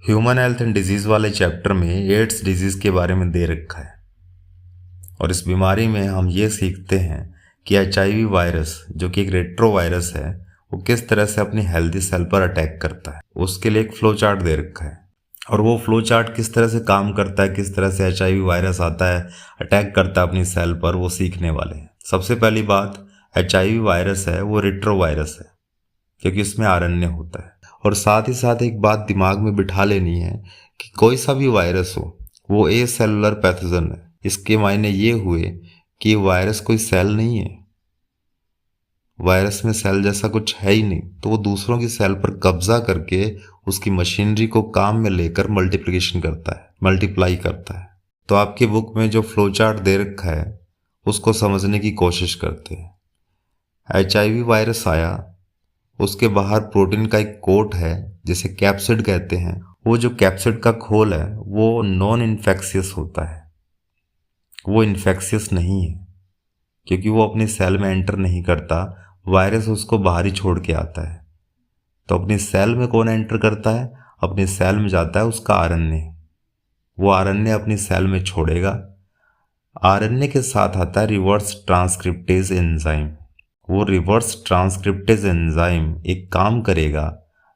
Human health and disease वाले chapter में ads disease के बारे में दे रखा है और इस बीमारी में हम ये सीखते हैं कि HIV वायरस जो कि एक रेट्रो वायरस है वो किस तरह से अपनी हेल्दी सेल पर अटैक करता है। उसके लिए एक फ्लो चार्ट दे रखा है और वो फ्लो चार्ट किस तरह से काम करता है, किस तरह से HIV वायरस आता है, अटैक करता है अपनी सेल पर, वो सीखने वाले हैं। सबसे पहली बात, HIV वायरस है वो रेट्रो वायरस है क्योंकि इसमें RNA होता है। और साथ ही साथ एक बात दिमाग में बिठा लेनी है कि कोई सा भी वायरस हो वो ए सेलुलर पैथोजन है। इसके मायने ये हुए कि वायरस कोई सेल नहीं है, वायरस में सेल जैसा कुछ है ही नहीं, तो वो दूसरों की सेल पर कब्जा करके उसकी मशीनरी को काम में लेकर मल्टीप्लिकेशन करता है, मल्टीप्लाई करता है। तो आपकी बुक में जो फ्लो चार्ट दे रखा है उसको समझने की कोशिश करते हैं। HIV वायरस आया, उसके बाहर प्रोटीन का एक कोट है जिसे कैप्सिड कहते हैं। वो जो कैप्सिड का खोल है वो नॉन इन्फेक्शियस होता है, वो इन्फेक्शियस नहीं है क्योंकि वो अपनी सेल में एंटर नहीं करता, वायरस उसको बाहर ही छोड़ के आता है। तो अपनी सेल में कौन एंटर करता है? अपनी सेल में जाता है उसका RNA। वो RNA अपनी सेल में छोड़ेगा। RNA के साथ आता है रिवर्स ट्रांसक्रिप्टेज एंजाइम। वो रिवर्स ट्रांसक्रिप्टेज एंजाइम एक काम करेगा,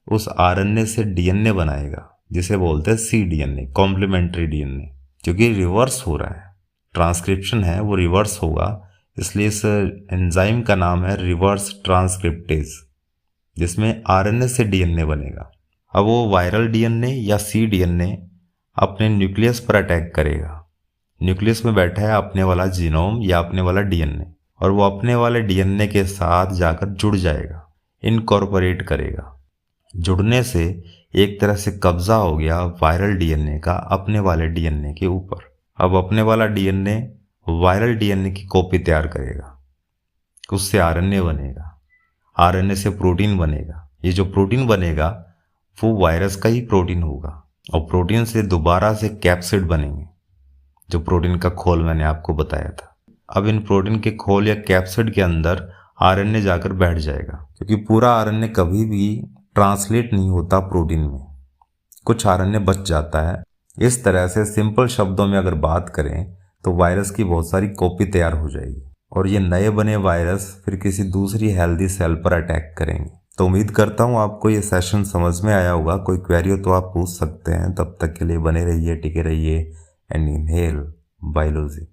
उस RNA से DNA बनाएगा जिसे बोलते हैं cDNA, कॉम्प्लीमेंट्री DNA, क्योंकि रिवर्स हो रहा है, ट्रांसक्रिप्शन है वो रिवर्स होगा, इसलिए इस एंजाइम का नाम है रिवर्स ट्रांसक्रिप्टेज, जिसमें RNA से DNA बनेगा। अब वो वायरल DNA या cDNA अपने न्यूक्लियस पर अटैक करेगा। न्यूक्लियस में बैठा है अपने वाला जीनोम या अपने वाला DNA, और वो अपने वाले DNA के साथ जाकर जुड़ जाएगा, इनकॉर्पोरेट करेगा। जुड़ने से एक तरह से कब्जा हो गया वायरल DNA का अपने वाले DNA के ऊपर। अब अपने वाला DNA वायरल DNA की कॉपी तैयार करेगा, उससे RNA बनेगा, RNA से प्रोटीन बनेगा। ये जो प्रोटीन बनेगा वो वायरस का ही प्रोटीन होगा और प्रोटीन से दोबारा से कैप्सिड बनेंगे, जो प्रोटीन का खोल मैंने आपको बताया था। अब इन प्रोटीन के खोल या कैप्सिड के अंदर RNA जाकर बैठ जाएगा, क्योंकि पूरा RNA कभी भी ट्रांसलेट नहीं होता प्रोटीन में, कुछ RNA बच जाता है। इस तरह से सिंपल शब्दों में अगर बात करें तो वायरस की बहुत सारी कॉपी तैयार हो जाएगी और ये नए बने वायरस फिर किसी दूसरी हेल्दी सेल पर अटैक करेंगे। तो उम्मीद करता हूँ आपको ये सेशन समझ में आया होगा। कोई क्वेरी हो तो आप पूछ सकते हैं। तब तक के लिए बने रहिए, टिके रहिए एंड इनहेल बायोलॉजी।